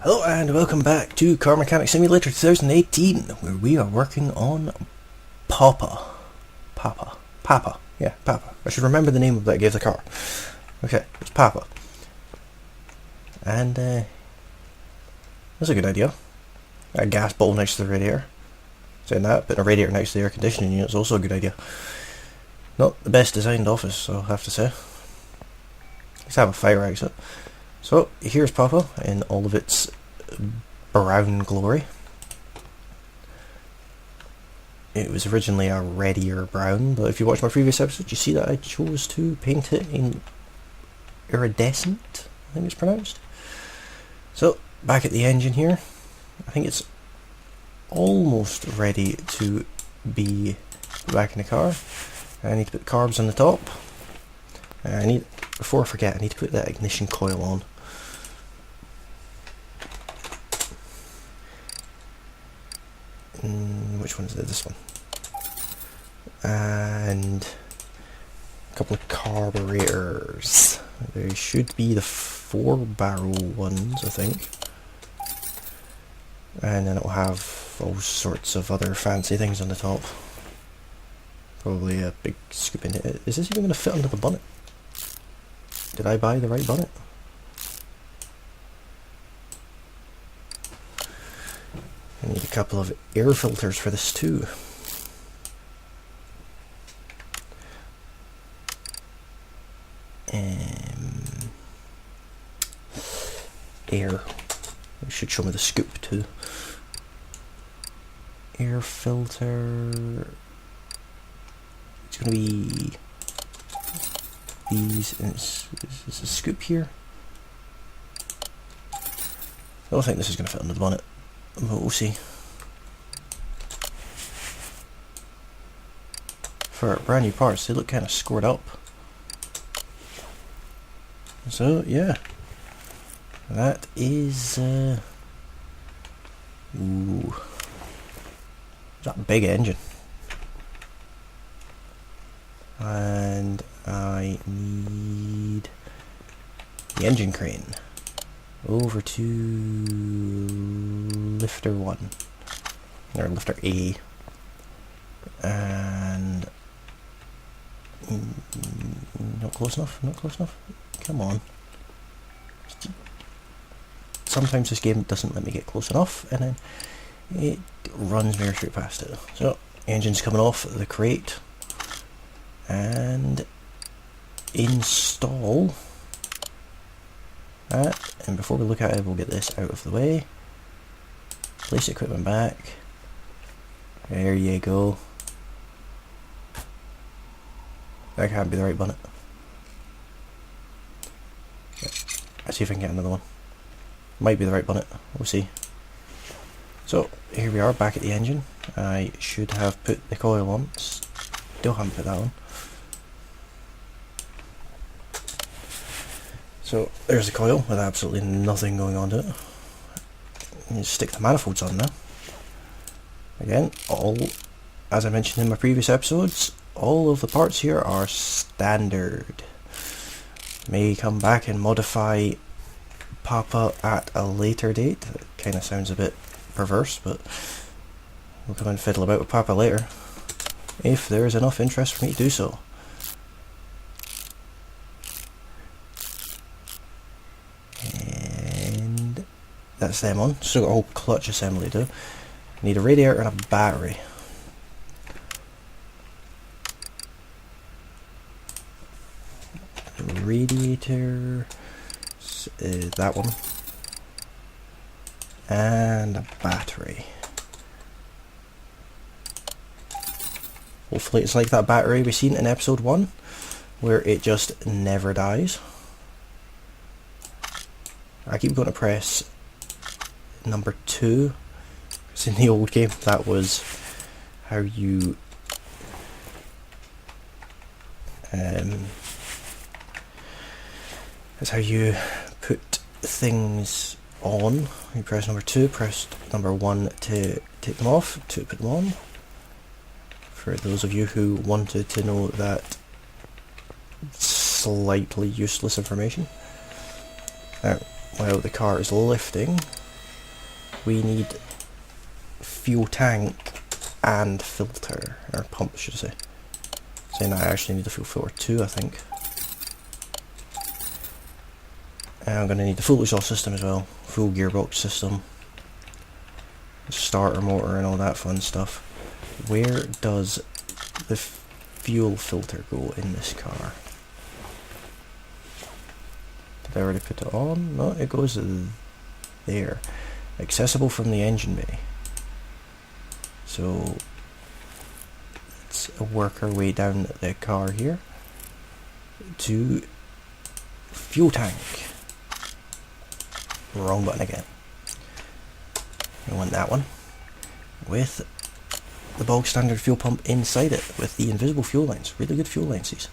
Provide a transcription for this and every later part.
Hello and welcome back to Car Mechanic Simulator 2018, where we are working on Papa. Yeah, Papa. I should remember the name of that I gave the car. Okay, it's Papa. And, that's a good idea. A gas bottle next to the radiator. Saying that, but a radiator next to the air conditioning unit is also a good idea. Not the best designed office, I'll have to say. Let's have a fire exit. So, here's Papa in all of its brown glory. It was originally a reddier brown, but if you watch my previous episode, you see that I chose to paint it in iridescent, I think it's pronounced. So, back at the engine here. I think it's almost ready to be back in the car. I need to put carbs on the top. Before I forget, I need to put that ignition coil on. Which one is it? This one. And a couple of carburetors. They should be the 4-barrel ones, I think. And then it'll have all sorts of other fancy things on the top. Probably a big scoop in it. Is this even going to fit under the bonnet? Did I buy the right bonnet? I need a couple of air filters for this too. Air. It should show me the scoop too. Air filter. It's going to be these. Is a scoop here? I don't think this is going to fit under the bonnet, but we'll see. For brand new parts, they look kind of scored up. So yeah, that is ooh, that big engine. And I need the engine crane over to lifter 1 or lifter A, and not close enough. Come on. Sometimes this game doesn't let me get close enough, and then it runs me straight past it. So engine's coming off the crate. And install that, and before we look at it, we'll get this out of the way. Place equipment back. There you go. That can't be the right bonnet. Let's see if I can get another one. Might be the right bonnet, we'll see. So here we are back at the engine. I should have put the coil on. Still haven't put that on. So there's the coil with absolutely nothing going on to it. You stick the manifolds on now. Again, as I mentioned in my previous episodes, all of the parts here are standard. May come back and modify Papa at a later date. That kind of sounds a bit perverse, but we'll come and fiddle about with Papa later, if there is enough interest for me to do so. And that's them on. Still got a whole clutch assembly to do. Need a radiator and a battery. Radiator, that one, and a battery. Hopefully it's like that battery we seen in episode 1, where it just never dies. I keep going to press number 2, because in the old game that was how you that's how you put things on. You press number 2, press number 1 to take them off, 2 to put them on. For those of you who wanted to know that slightly useless information. Now, while the car is lifting, we need fuel tank and filter, or pump should I say. Saying I actually need the fuel filter too, I think. And I'm going to need the full exhaust system as well, full gearbox system, starter motor and all that fun stuff. Where does the fuel filter go in this car? Did I already put it on? No, it goes there. Accessible from the engine bay. So let's work our way down the car here to fuel tank. Wrong button again. I want that one with the bog standard fuel pump inside it with the invisible fuel lines. Really good fuel lines these.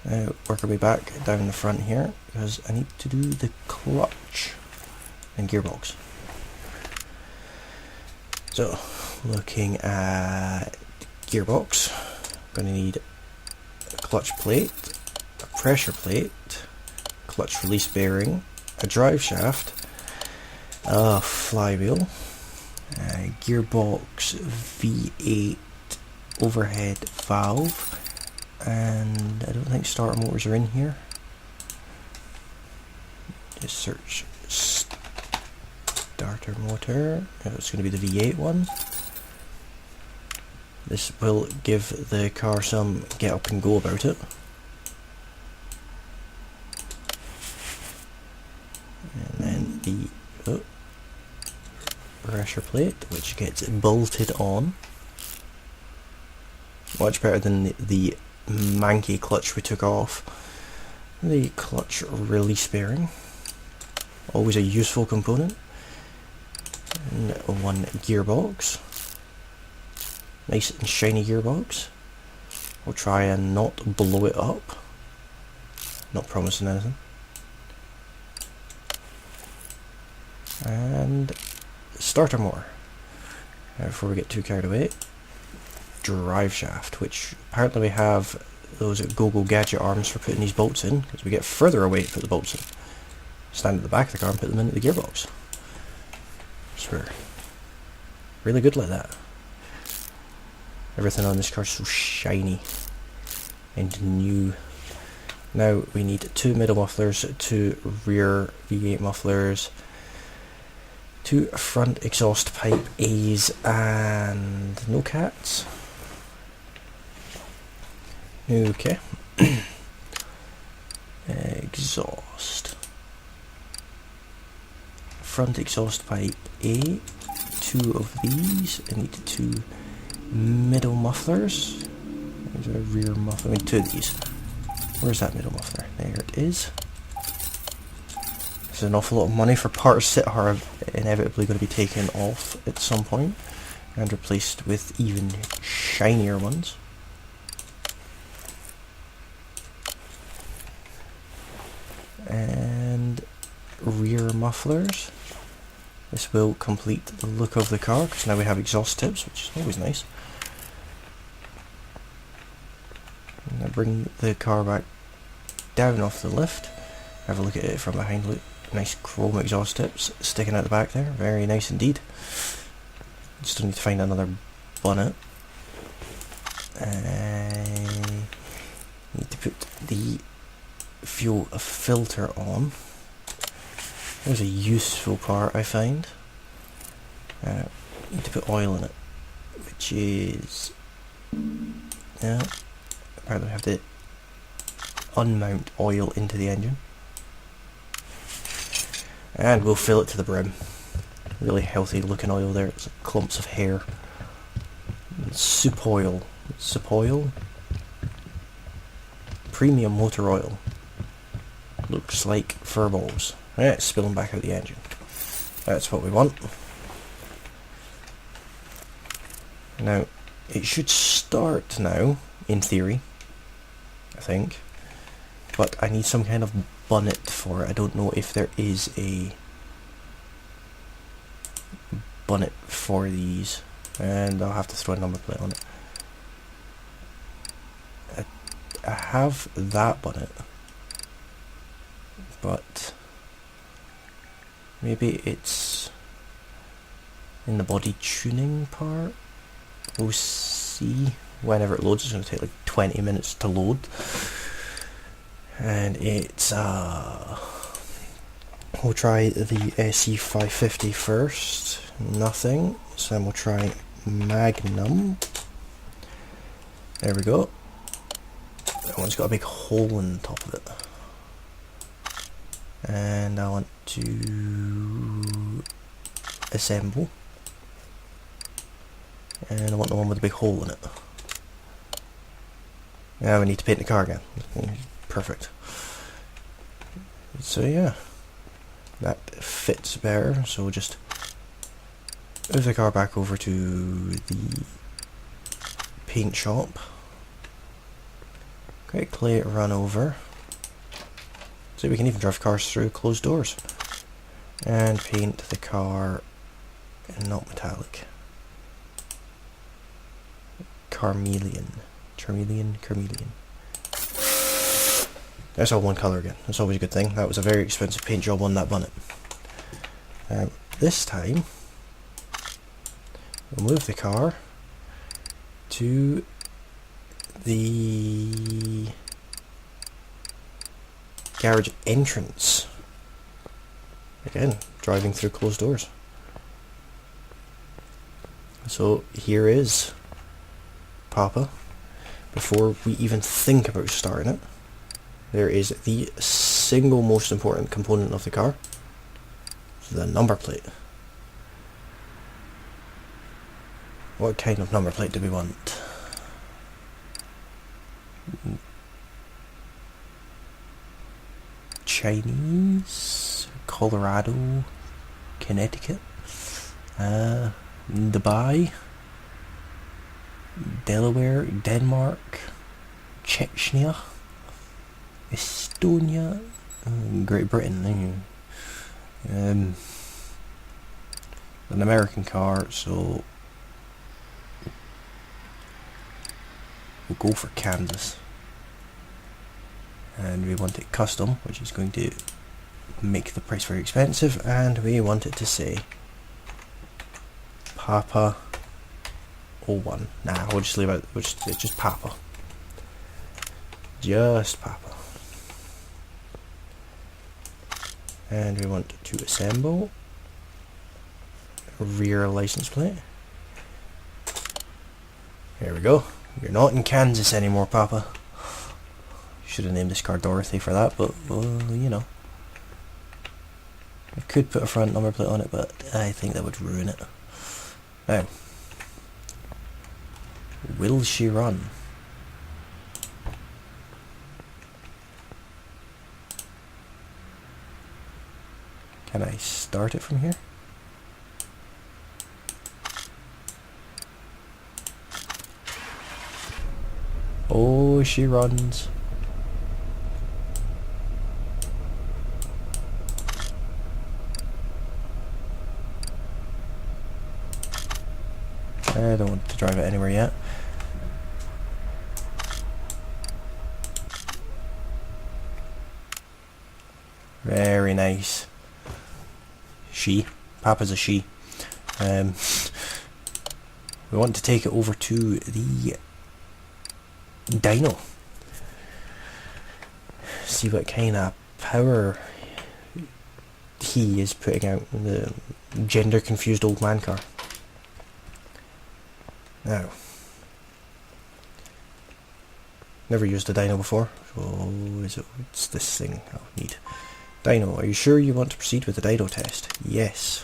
Now work our way back down the front here because I need to do the clutch and gearbox. So looking at gearbox, I'm going to need a clutch plate, a pressure plate, clutch release bearing, a drive shaft, a flywheel, a gearbox V8 overhead valve, and I don't think starter motors are in here. Just search starter motor. It's going to be the V8 one. This will give the car some get up and go about it. And then the pressure plate, which gets bolted on. Much better than the manky clutch we took off. The clutch release bearing, always a useful component. And one gearbox, nice and shiny gearbox. We'll try and not blow it up, not promising anything. And starter motor. Before we get too carried away, drive shaft, which apparently we have those go-go gadget arms for putting these bolts in, because we get further away to put the bolts in. Stand at the back of the car and put them into the gearbox. So we're really good like that. Everything on this car is so shiny and new. Now we need 2 middle mufflers, 2 rear V8 mufflers, 2 front exhaust pipe A's, and no cats. Okay. Exhaust. Front exhaust pipe A, 2 of these. I need 2 middle mufflers. There's a rear muffler. I mean 2 of these. Where's that middle muffler? There it is. There's an awful lot of money for parts that are inevitably going to be taken off at some point and replaced with even shinier ones. And rear mufflers. This will complete the look of the car because now we have exhaust tips, which is always nice. And I bring the car back down off the lift. Have a look at it from behind. Look, nice chrome exhaust tips sticking out the back there. Very nice indeed. Still need to find another bonnet. I need to put the fuel filter on. There's a useful part I find. Need to put oil in it, which is apparently we have to unmount oil into the engine, and we'll fill it to the brim. Really healthy looking oil there. It's like clumps of hair. Soup oil. Soup oil. Premium motor oil. Looks like fur balls. Yeah, it's spilling back out the engine. That's what we want. Now, it should start now, in theory, I think. But I need some kind of bonnet for it. I don't know if there is a bonnet for these. And I'll have to throw a number plate on it. I have that bonnet. But maybe it's in the body tuning part. We'll see whenever it loads. It's going to take like 20 minutes to load. And it's we'll try the Sc550 first. Nothing. So then we'll try Magnum. There we go. That one's got a big hole in the top of it. And I want to assemble. And I want the one with the big hole in it. Now we need to paint the car again. Perfect. So yeah, that fits better. So we'll just move the car back over to the paint shop. Quickly run over. So we can even drive cars through closed doors. And paint the car not metallic. Carmelian. That's all one colour again. That's always a good thing. That was a very expensive paint job on that bonnet. This time, we'll move the car to the garage entrance. Again, driving through closed doors. So here is Papa. Before we even think about starting it, there is the single most important component of the car, the number plate. What kind of number plate do we want? Chinese, Colorado, Connecticut, Dubai, Delaware, Denmark, Chechnya, Estonia, Great Britain. An American car, so we'll go for Kansas. And we want it custom, which is going to make the price very expensive, and we want it to say Papa 01. Nah, we'll just leave it, it's just Papa. Just Papa. And we want to assemble rear license plate. There we go. You're not in Kansas anymore, Papa. Should have named this car Dorothy for that, but well, you know. I could put a front number plate on it, but I think that would ruin it. Now, will she run? Can I start it from here? Oh, she runs. I don't want to drive it anywhere yet. Very nice. Papa's a she. We want to take it over to the dyno. See what kind of power he is putting out in the gender confused old man car. Now, never used a dyno before, so it's this thing I'll need. Dyno, are you sure you want to proceed with the dyno test? Yes.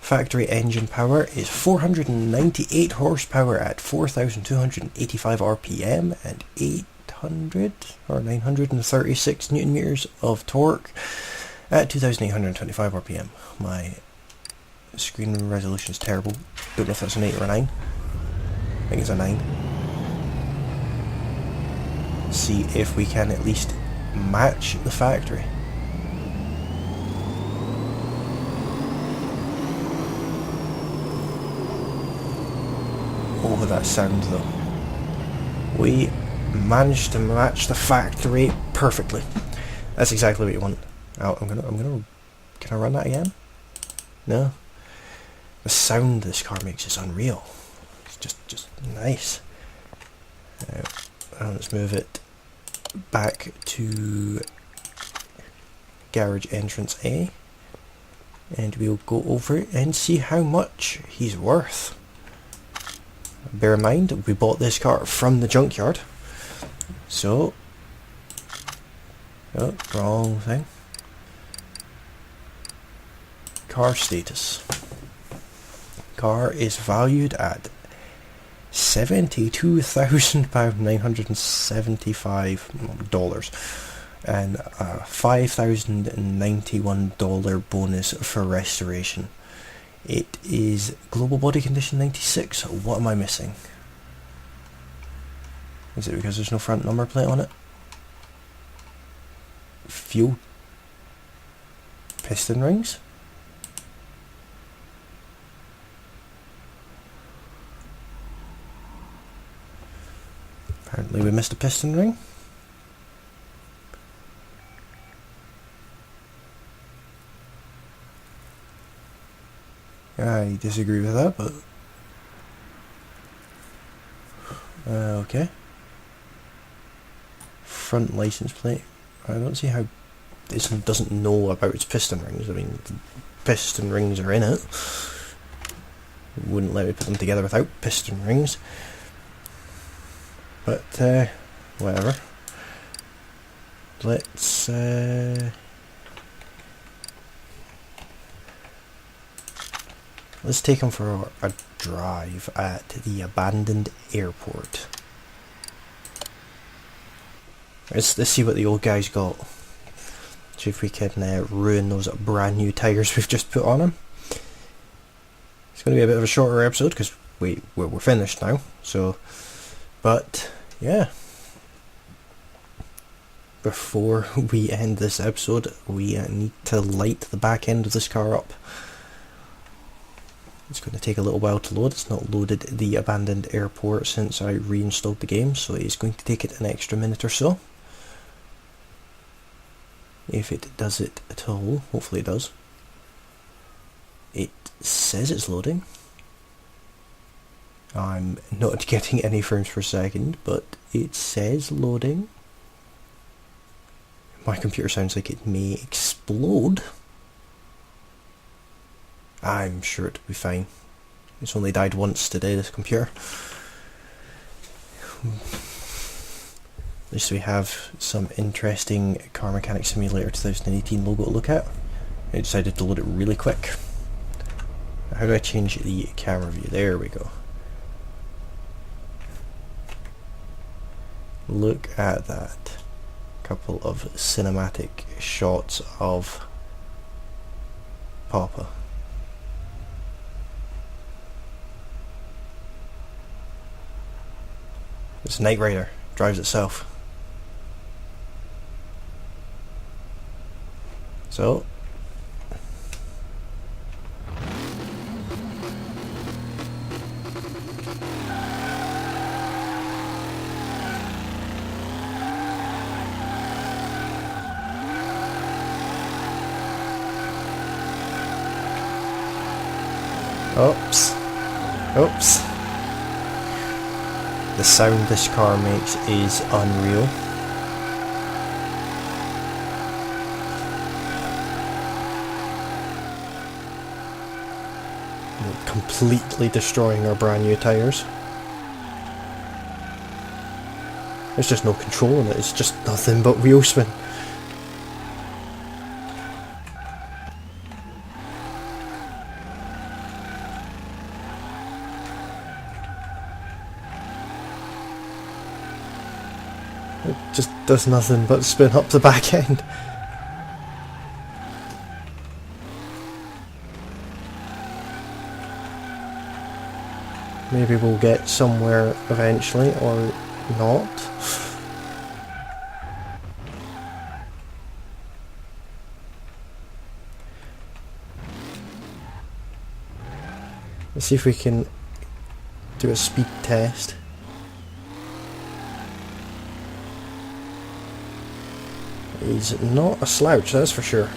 Factory engine power is 498 horsepower at 4,285 RPM and 936 Newton meters of torque at 2,825 RPM. My screen resolution is terrible. Don't know if that's an 8 or a 9. I think it's a 9. See if we can at least match the factory. Oh, that sound though. We managed to match the factory perfectly. That's exactly what you want. Oh, I'm gonna. Can I run that again? No. The sound this car makes is unreal. It's just nice. And let's move it back to garage entrance A, and we'll go over it and see how much he's worth. Bear in mind, we bought this car from the junkyard, so... oh, wrong thing. Car status. Car is valued at $72,975 and a $5,091 bonus for restoration. It is global body condition 96. What am I missing? Is it because there's no front number plate on it? Fuel piston rings? Apparently we missed a piston ring. I disagree with that, but... okay. Front license plate. I don't see how this doesn't know about its piston rings. I mean, the piston rings are in it. Wouldn't let me put them together without piston rings. But, whatever. Let's, let's take him for a drive at the abandoned airport. Let's see what the old guy's got. See if we can ruin those brand new tyres we've just put on him. It's going to be a bit of a shorter episode because we're finished now. So, but yeah. Before we end this episode, we need to light the back end of this car up. It's going to take a little while to load. It's not loaded the abandoned airport since I reinstalled the game, so it's going to take it an extra minute or so. If it does it at all, hopefully it does. It says it's loading. I'm not getting any frames per second, but it says loading. My computer sounds like it may explode. I'm sure it'll be fine. It's only died once today, this computer. At least we have some interesting Car Mechanic Simulator 2018 logo to look at. I decided to load it really quick. How do I change the camera view? There we go. Look at that. Couple of cinematic shots of Papa. It's Knight Rider, drives itself. So, oops. The sound this car makes is unreal. Completely destroying our brand new tyres. There's just no control in it, it's just nothing but wheel spin. It just does nothing but spin up the back end. Maybe we'll get somewhere eventually, or not. Let's see if we can do a speed test. He's not a slouch, that's for sure.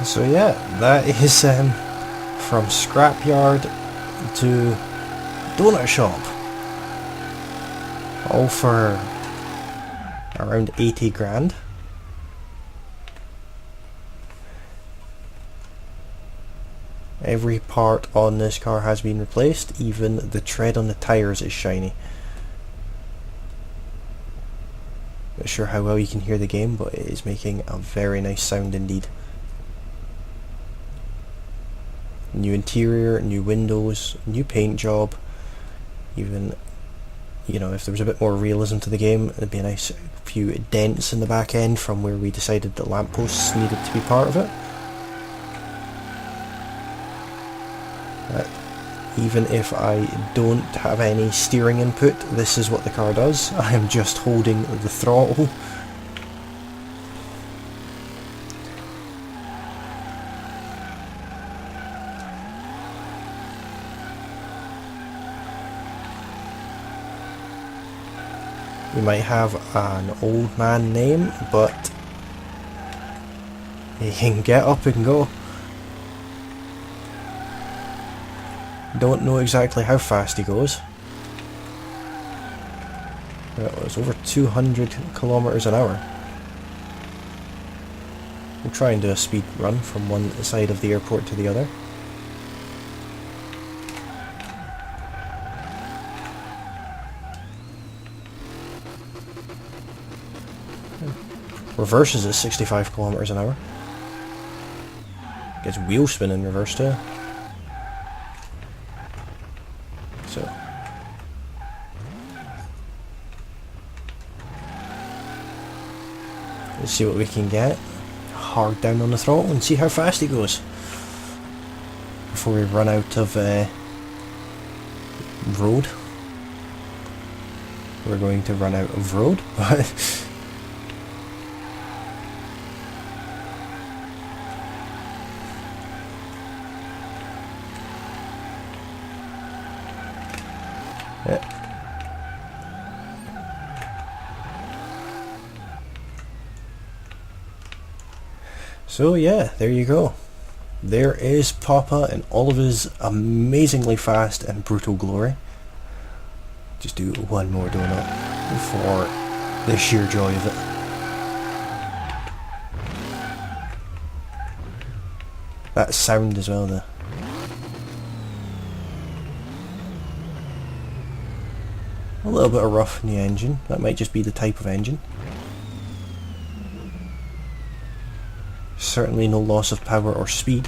So yeah, that is from scrapyard to donut shop, all for around 80 grand. Every part on this car has been replaced, even the tread on the tyres is shiny. Not sure how well you can hear the game, but it is making a very nice sound indeed. New interior, new windows, new paint job. Even, you know, if there was a bit more realism to the game, there'd be a nice few dents in the back end from where we decided the lampposts needed to be part of it. Even if I don't have any steering input, this is what the car does. I am just holding the throttle. You might have an old man name, but he can get up and go. Don't know exactly how fast he goes. It was over 200 kilometers an hour. We'll try and do a speed run from one side of the airport to the other. Reverses at 65 kilometers an hour. Gets wheel spin in reverse too. So let's see what we can get. Hard down on the throttle and see how fast he goes before we run out of road. We're going to run out of road, but so yeah, there you go. There is Papa in all of his amazingly fast and brutal glory. Just do one more donut for the sheer joy of it. That sound as well though. A little bit of rough in the engine. That might just be the type of engine. Certainly no loss of power or speed.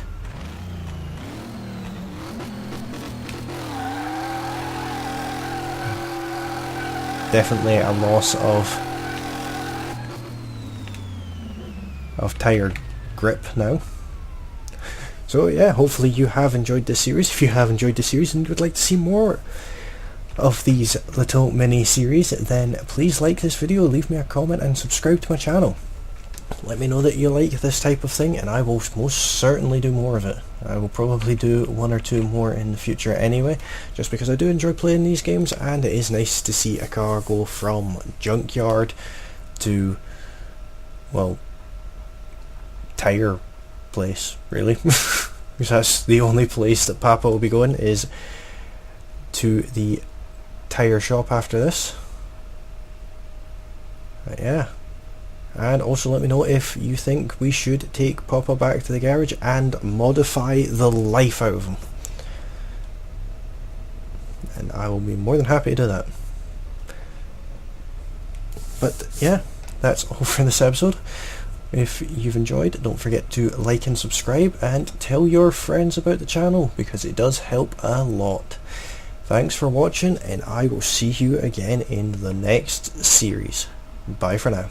Definitely a loss of tyre grip now. So yeah, hopefully you have enjoyed this series. If you have enjoyed the series and would like to see more of these little mini series, then please like this video, leave me a comment and subscribe to my channel. Let me know that you like this type of thing and I will most certainly do more of it. I will probably do one or two more in the future anyway, just because I do enjoy playing these games and it is nice to see a car go from junkyard to, well, tyre place really. Because that's the only place that Papa will be going, is to the tyre shop after this. But yeah. And also let me know if you think we should take Papa back to the garage and modify the life out of him. And I will be more than happy to do that. But yeah, that's all for this episode. If you've enjoyed, don't forget to like and subscribe and tell your friends about the channel, because it does help a lot. Thanks for watching and I will see you again in the next series. Bye for now.